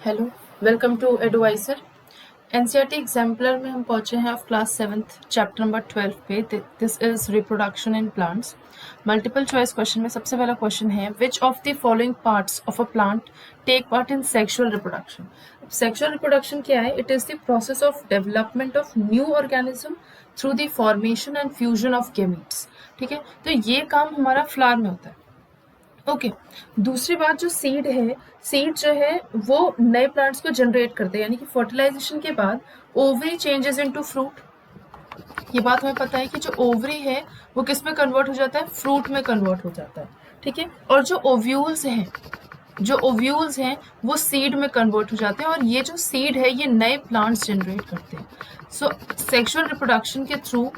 Hello, welcome to advisor. NCERT exemplar में हम पहुंचे हैं of class 7th chapter number 12 पे। This is reproduction in plants. Multiple choice question में सबसे पहला क्वेश्चन है which of the following parts of a plant take part in sexual reproduction. Sexual reproduction क्या है? It is the process of development of new organism through the formation and fusion of gametes. ठीक है, तो ये काम हमारा flower में होता है। ओके दूसरी बात, जो सीड है, सीड जो है वो नए प्लांट्स को जनरेट करते हैं, यानी कि फर्टिलाइजेशन के बाद ओवरी चेंजेस इनटू फ्रूट। ये बात हमें पता है कि जो ओवरी है वो किस में कन्वर्ट हो जाता है? फ्रूट में कन्वर्ट हो जाता है। ठीक है, और जो ओव्यूल्स हैं वो सीड में कन्वर्ट हो जाते हैं, और ये जो सीड है ये नए प्लांट्स जनरेट करते हैं। सो सेक्सुअल रिप्रोडक्शन के थ्रू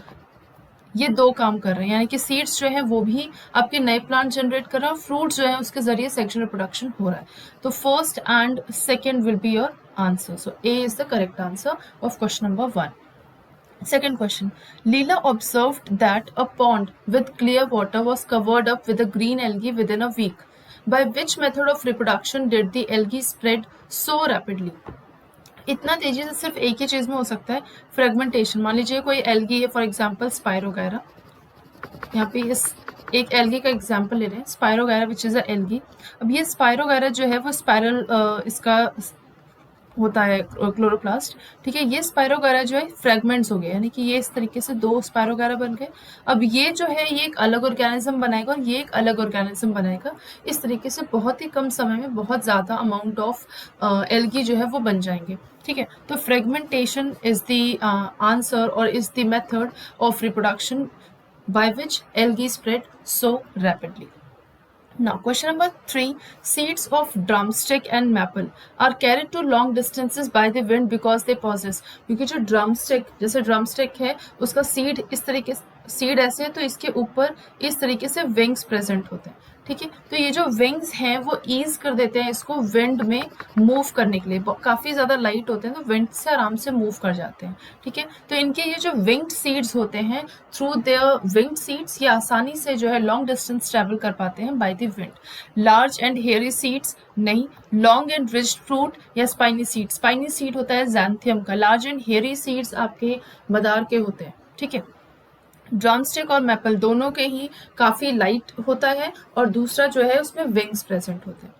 ये दो काम कर रहे हैं, यानी कि सीड्स जो है वो भी आपके नए प्लांट जनरेट कर रहे हैं और फ्रूट्स जो है उसके जरिए सेक्सुअल रिप्रोडक्शन हो रहा है। तो first and second will be your answer. So A is the correct answer of question number 1. Second question. Leela observed that a pond with clear water was covered up with a green algae within a week. By which method of reproduction did the algae spread so rapidly? इतना तेजी से सिर्फ एक ही चीज में हो सकता है, फ्रेगमेंटेशन। मान लीजिए कोई एल्गी है, फॉर एग्जांपल स्पायरोगायरा। यहाँ पे इस एक एल्गी का एग्जांपल ले रहे हैं, spirogyra which is a algae. अब ये स्पायरोगायरा जो है वो स्पायरल इसका होता है क्लोरोप्लास्ट। ठीक है, ये स्पायरोगायरा जो है फ्रेगमेंट्स हो गए, यानी कि ये इस तरीके से दो स्पायरोगायरा बन गए। अब ये जो है ये एक अलग ऑर्गेनिज्म बनाएगा और ये एक अलग ऑर्गेनिज्म बनाएगा। इस तरीके से बहुत ही कम समय में बहुत ज्यादा अमाउंट ऑफ एल्गी जो है वो बन जाएंगे। ठीक है, तो फ्रेगमेंटेशन इज द आंसर और is the method of reproduction by which algae spread so rapidly. Now, question number 3. Seeds of drumstick and maple are carried to long distances by the wind because they possess. क्योंकि जो drumstick, जैसे drumstick है, उसका seed इस तरीके से, seed ऐसे है तो इसके ऊपर इस तरीके से विंग्स प्रेजेंट होते हैं। ठीक है, तो ये जो विंग्स हैं वो ईज कर देते हैं इसको विंड में मूव करने के लिए। काफी ज्यादा लाइट होते हैं तो विंड से आराम से मूव कर जाते हैं। ठीक है, तो इनके ये जो विंग्ड सीड्स होते हैं, थ्रू देयर विंग्ड सीड्स ये आसानी से जो है लॉन्ग डिस्टेंस ट्रेवल कर पाते हैं by the wind. Large and hairy seeds नहीं, लॉन्ग एंड रिच्ड फ्रूट या स्पाइनी सीड। स्पाइनी सीड होता है ज़ैंथियम का, लार्ज एंड हेयरी सीड्स आपके मदार के होते हैं। ठीक है, ड्रमस्टिक और मैपल दोनों के ही काफी लाइट होता है और दूसरा जो है उसमें विंग्स प्रेजेंट होते हैं।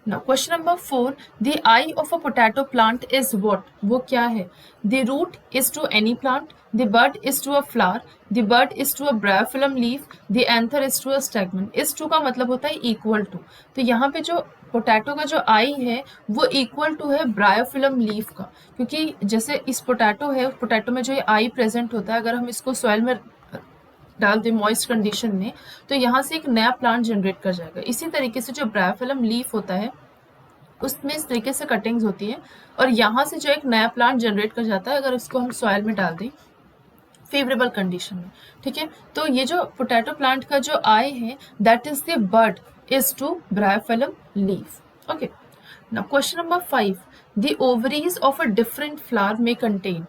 Now question number 4. The eye of a potato plant is what? वो क्या है? The root is to any plant. The bud is to a flower. The bud is to a bryophyllum leaf. The anther is to a stegmen. इस to का मतलब होता है equal to. तो यहाँ पे जो पोटैटो का जो आई है वो इक्वल टू है ब्रायोफिलम लीफ का, क्योंकि जैसे इस पोटैटो है, पोटैटो में जो ये आई प्रेजेंट होता है, अगर हम इसको सॉइल में डाल दे मॉइस्ट कंडीशन में तो यहाँ से एक नया प्लांट जनरेट कर जाएगा। इसी तरीके से जो ब्रायोफिलम लीफ होता है उसमें इस तरीके से कटिंग्स होती है और यहाँ से जो एक नया प्लांट जनरेट कर जाता है अगर उसको हम सॉइल में डाल दें फेवरेबल कंडीशन में। ठीक है, तो ये जो पोटैटो प्लांट का जो आई है that is the bud is to bryophyllum leaf. Okay, now question number 5. The ovaries of a different flower में कंटेन।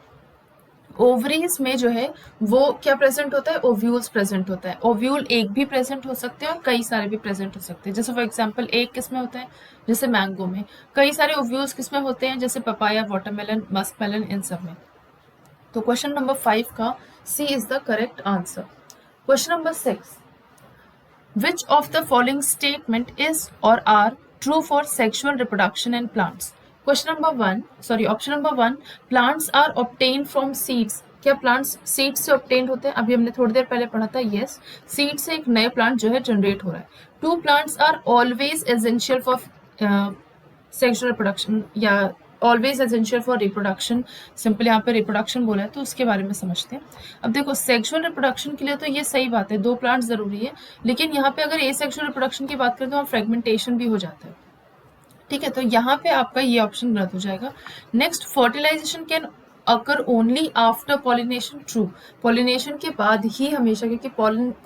ओवरीज में जो है वो क्या प्रेजेंट होता है? ओव्यूल्स प्रेजेंट होता है। ओव्यूल एक भी प्रेजेंट हो सकते हैं और कई सारे भी प्रेजेंट हो सकते हैं। जैसे फॉर एग्जांपल एक किस में होता है? जैसे मैंगो में। कई सारे ओव्यूल्स किस में होते हैं? जैसे पपाया, वाटरमेलन, मस्कमेलन, इन सब में। तो क्वेश्चन नंबर 5 का C is the correct answer. Question number 6. Which of the following statement is और are true for sexual reproduction in plants? Question number 1, sorry option number 1. Plants are obtain from seeds. क्या plants seed से obtain होते हैं? अभी हमने थोड़ी देर पहले पढ़ा था, यस, सीड से एक नए प्लांट जो है जनरेट हो रहा है। 2. Plants are always essential for sexual reproduction या always essential for reproduction. Simple यहाँ पे रिप्रोडक्शन बोला है तो उसके बारे में समझते हैं। अब देखो सेक्सुअल रिप्रोडक्शन के लिए तो ये सही बात है, 2 प्लांट्स जरूरी है, लेकिन यहाँ पे अगर एसेक्सुअल रिप्रोडक्शन की बात करें तो वहाँ फ्रेगमेंटेशन भी हो जाता है। ठीक है, तो यहाँ पे आपका ये ऑप्शन गलत हो जाएगा। Next, fertilization can occur only after pollination. True, pollination के बाद ही हमेशा, क्योंकि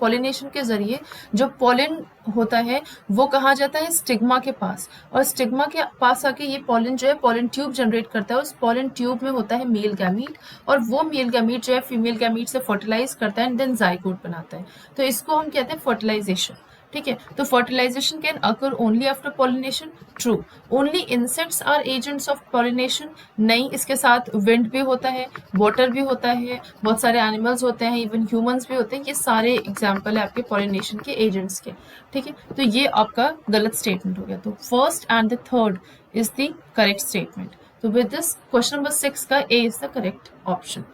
पॉलिनेशन के जरिए जो पॉलिन होता है वो कहाँ जाता है? स्टिग्मा के पास, और स्टिग्मा के पास आके ये पॉलिन जो है पॉलिन ट्यूब जनरेट करता है। उस पॉलिन ट्यूब में होता है मेल गैमीट और वो मेल गैमीट जो है फीमेल गैमीट से फर्टिलाइज करता है एंड देन जाइगोट बनाता है। तो इसको हम कहते हैं फर्टिलाइजेशन। ठीक है। तो fertilization can occur only after pollination, true. Only insects are agents of pollination, नहीं, इसके साथ विंड भी होता है, वाटर भी होता है, बहुत सारे एनिमल्स होते हैं, इवन ह्यूमंस भी होते हैं, ये सारे एग्जाम्पल है आपके पॉलिनेशन के एजेंट्स के, ठीक है। तो ये आपका गलत स्टेटमेंट हो गया। तो first and the third is the correct statement. तो विद दिस क्वेश्चन नंबर 6 का A is the correct option.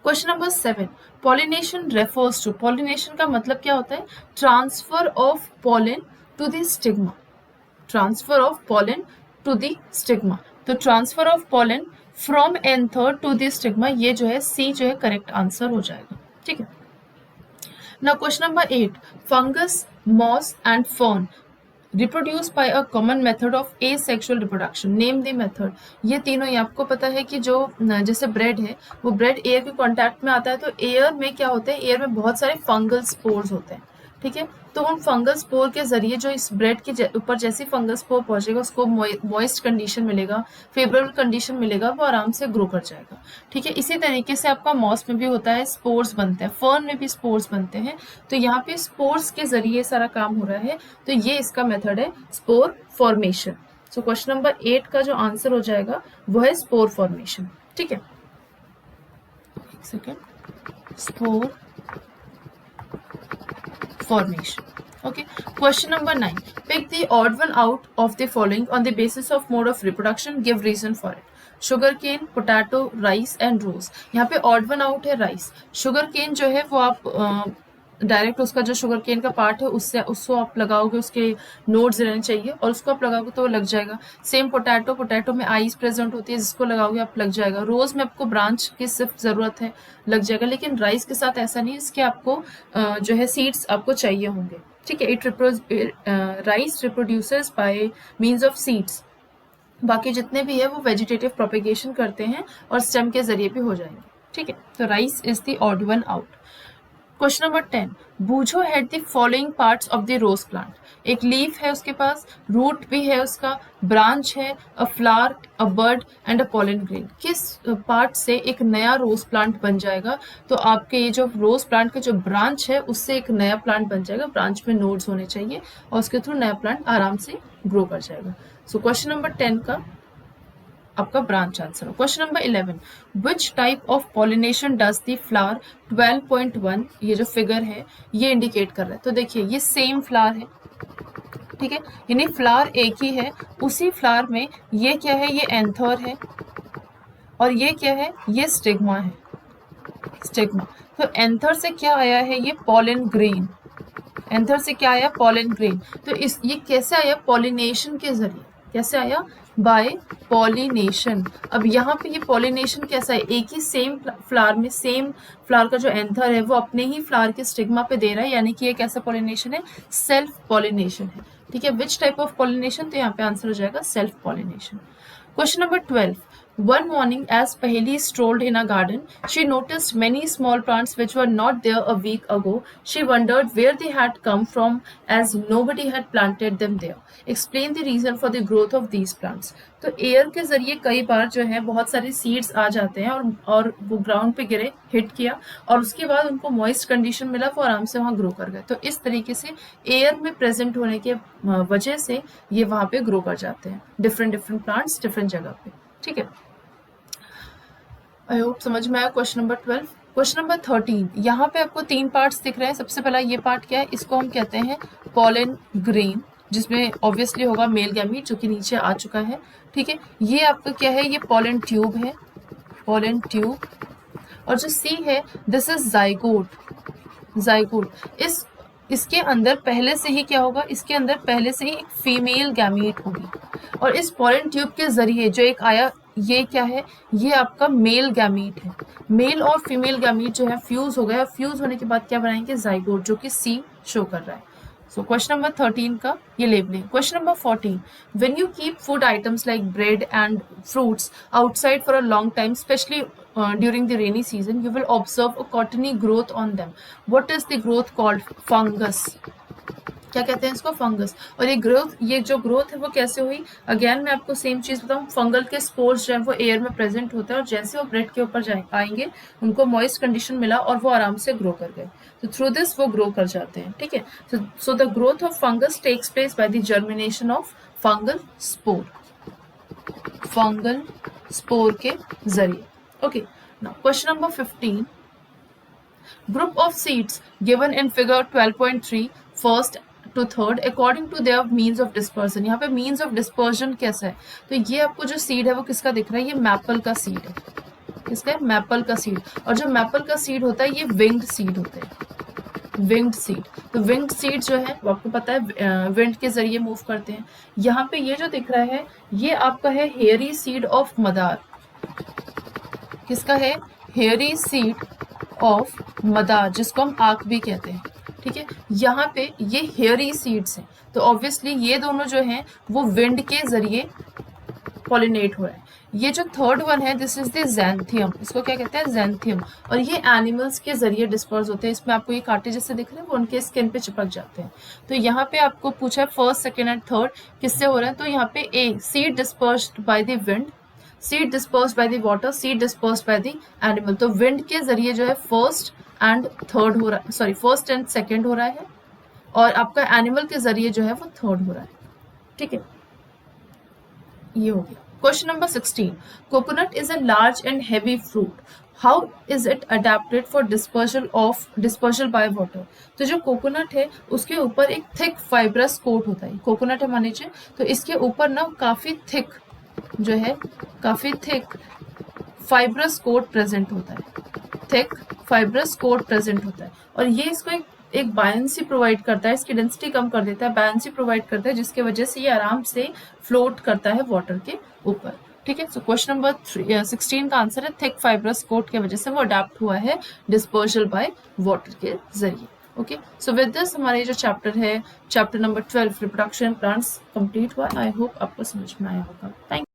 Question number 7, pollination refers to, pollination का मतलब क्या होता है? Transfer of pollen to the stigma, transfer of pollen to the stigma. तो transfer of pollen from anther to the stigma, ये जो है सी जो है करेक्ट आंसर हो जाएगा, ठीक है। Now question number 8, fungus, moss and fern reproduce by a common method of asexual reproduction, name the method. ये तीनों ही आपको पता है कि जो जैसे ब्रेड है, वो ब्रेड एयर के कांटेक्ट में आता है, तो एयर में क्या होता है, एयर में बहुत सारे फंगल स्पोर्स होते हैं, ठीक है। तो उन फंगल स्पोर के जरिए जो इस ब्रेड के ऊपर जैसे फंगल स्पोर पहुंचेगा, उसको मॉइस्ट कंडीशन मिलेगा, फेवरेबल कंडीशन मिलेगा, वो आराम से ग्रो कर जाएगा, ठीक है। इसी तरीके से आपका मॉस में भी होता है, स्पोर्स बनते हैं, फर्न में भी स्पोर्स बनते हैं। तो यहाँ पे स्पोर्स के जरिए सारा काम हो रहा है, तो ये इसका मेथड है spore formation. So question number 8 का जो आंसर हो जाएगा वो है स्पोर फॉर्मेशन, ठीक है। एक second, spore formation. Okay. Question number 9. Pick the odd one out of the following on the basis of mode of reproduction. Give reason for it. Sugar cane, potato, rice and rose. यहाँ पे odd one out है rice. Sugar cane जो है वो आप direct उसका जो sugar cane का पार्ट है उससे उसको आप लगाओगे, उसके नोड्स रहने चाहिए और उसको आप लगाओगे तो वो लग जाएगा। सेम पोटैटो, पोटैटो में आईज प्रेजेंट होती है, जिसको लगाओगे आप लग जाएगा। रोज में आपको ब्रांच की सिर्फ जरूरत है, लग जाएगा। लेकिन राइस के साथ ऐसा नहीं, इसके आपको जो है सीड्स आपको चाहिए होंगे, ठीक है। Rice reproduces bye means of seeds. बाकी जितने भी है वो वेजिटेटिव प्रोपेगेशन करते हैं और स्टेम के जरिए भी हो जाएंगे, ठीक है। तो rice is the odd one out. Question number 10, बूझो had the following parts of the rose plant. एक लीफ है उसके पास, रूट भी है उसका, ब्रांच है, a flower, a bird and a pollen grain. किस पार्ट से एक नया रोज प्लांट बन जाएगा? तो आपके ये जो रोज प्लांट का जो ब्रांच है उससे एक नया प्लांट बन जाएगा। ब्रांच में नोड्स होने चाहिए और उसके थ्रू नया प्लांट आराम से ग्रो कर जाएगा। सो क्वेश्चन नंबर 10 का आपका ब्रांच आंसर हो। Question number 11, which type of pollination does the flower 12.1, ये जो फिगर है ये इंडिकेट कर रहा है। तो देखिए ये सेम फ्लावर है, ठीक है, यानी फ्लावर एक ही है। उसी फ्लावर में ये क्या है, ये एंथर है और ये क्या है, ये स्टिग्मा है, स्टिग्मा। तो एंथर से क्या आया है, ये पॉलन ग्रेन। एंथर से क्या आया, पॉलन ग्रेन। तो ये कैसे आया, पॉलिनेशन के जरिए। कैसे आया, बाय पॉलिनेशन। अब यहाँ पे ये पॉलिनेशन कैसा है, एक ही सेम फ्लावर में सेम फ्लावर का जो एंथर है वो अपने ही फ्लावर के स्टिग्मा पे दे रहा है, यानी कि ये कैसा पॉलिनेशन है, सेल्फ पॉलिनेशन है, ठीक है। विच टाइप ऑफ पॉलिनेशन, तो यहाँ पे आंसर हो जाएगा self pollination. Question number 12, one morning as Paheli strolled in a garden, she noticed many small plants which were not there a week ago. She wondered where they had come from as nobody had planted them there. Explain the reason for the growth of these plants. तो air के जरिए कई बार जो है बहुत सारे seeds आ जाते हैं और वो ग्राउंड पे गिरे, हिट किया और उसके बाद उनको मॉइस्ट कंडीशन मिला, वो आराम से वहाँ ग्रो कर गए। तो इस तरीके से एयर में प्रेजेंट होने के वजह से ये वहाँ पे ग्रो कर जाते हैं, डिफरेंट डिफरेंट प्लांट्स डिफरेंट जगह पे, ठीक है। आई होप समझ में आया क्वेश्चन नंबर 12। क्वेश्चन नंबर 13, यहाँ पे आपको 3 पार्ट्स दिख रहे हैं। सबसे पहला ये पार्ट क्या है, इसको हम कहते हैं पॉलन ग्रेन, जिसमें ऑब्वियसली होगा मेल गैमीट जो कि नीचे आ चुका है, ठीक है। ये आपका क्या है, ये पॉलन ट्यूब है, पॉलन ट्यूब। और जो सी है, दिस इज जाइगोट, जाइगोट। इसके अंदर पहले से ही क्या होगा, इसके अंदर पहले से ही एक फीमेल गैमीट होगी और इस पॉलन ट्यूब के जरिए जो एक आया, ये क्या है, ये आपका मेल गैमीट है। मेल और फीमेल गैमीट जो है फ्यूज हो गया, फ्यूज होने के बाद क्या बनाएंगे, जाइगोट, जो कि सी शो कर रहा है। सो क्वेश्चन नंबर 13 का ये labelling. Question number 14, when you keep food items like bread and fruits outside for a long time, specially during the rainy season, you will observe a cottony growth on them. What is the growth called? Fungus. क्या कहते हैं इसको, fungus. और ये जो growth है वो कैसे हुई, अगेन मैं आपको सेम चीज बताऊं, फंगल के स्पोर्स जो है वो एयर में प्रेजेंट होता है और जैसे वो ब्रेड के ऊपर आएंगे उनको मॉइस्ट कंडीशन मिला और वो आराम से ग्रो कर गए, तो थ्रू दिस वो ग्रो कर जाते हैं, ठीक है। So the growth of fungus takes place by the germination of fungal spore के जरिए। Okay, now question number 15, group of seeds given in figure 12.3 first to third according to their means of dispersion। यहाँ पे means of dispersion कैसा है, तो ये आपको जो सीड है वो किसका दिख रहा है, ये मैपल का सीड है, किसका है, मैपल का सीड। और जो मैपल का सीड होता है ये विंग्ड सीड होते हैं, विंग्ड सीड। तो विंग्ड सीड जो है वो आपको पता है विंड के जरिए मूव करते हैं। यहाँ पे ये जो दिख रहा है ये आपका है हेयरी सीड ऑफ मदार, किसका है, हेयरी सीड ऑफ मदार, जिसको हम आक भी कहते हैं, ठीक है। यहाँ पे ये हेयरी सीड्स हैं, तो ऑब्वियसली ये दोनों जो हैं वो विंड के जरिए पॉलिनेट हो रहा है। ये जो थर्ड वन है दिस इज द ज़ैंथियम, इसको क्या कहते हैं, ज़ैंथियम। और ये एनिमल्स के जरिए डिस्पर्स होते हैं। इसमें आपको ये कांटे जैसे दिख रहे हैं वो उनके स्किन पे चिपक जाते हैं। तो यहाँ पे आपको पूछा है फर्स्ट, सेकेंड एंड थर्ड किससे हो रहा है, तो यहाँ पे a seed dispersed by the wind, seed dispersed by the water, seed dispersed by the animal. तो विंड के जरिए जो है फर्स्ट एंड थर्ड हो रहा है, सॉरी फर्स्ट एंड सेकेंड हो रहा है, और आपका एनिमल के जरिए जो है वो थर्ड हो रहा है, ठीक है। ये हो गया। Question number 16, coconut is a large and heavy fruit, how is it adapted for dispersal by water. तो जो कोकोनट है उसके ऊपर एक थिक फाइब्रस कोट होता है, कोकोनट है मान लीजिए, तो इसके ऊपर ना काफी थिक जो है, काफी थिक फाइब्रस कोट प्रेजेंट होता है, थिक फाइब्रस कोट प्रेजेंट होता है। और ये इसको एक बायंसी प्रोवाइड करता है, इसकी डेंसिटी कम कर देता है, बायंसी प्रोवाइड करता है, जिसकी वजह से ये आराम से फ्लोट करता है वाटर के ऊपर, ठीक है। सो क्वेश्चन नंबर 16 का आंसर है थिक फाइब्रस कोट की वजह से वो अडेप्ट हुआ है डिस्पर्सल बाय वाटर के जरिए। ओके, सो विद दिस हमारा ये जो चैप्टर है, chapter number 12 reproduction plants complete हुआ। आई होप आपको समझ में आया होगा। थैंक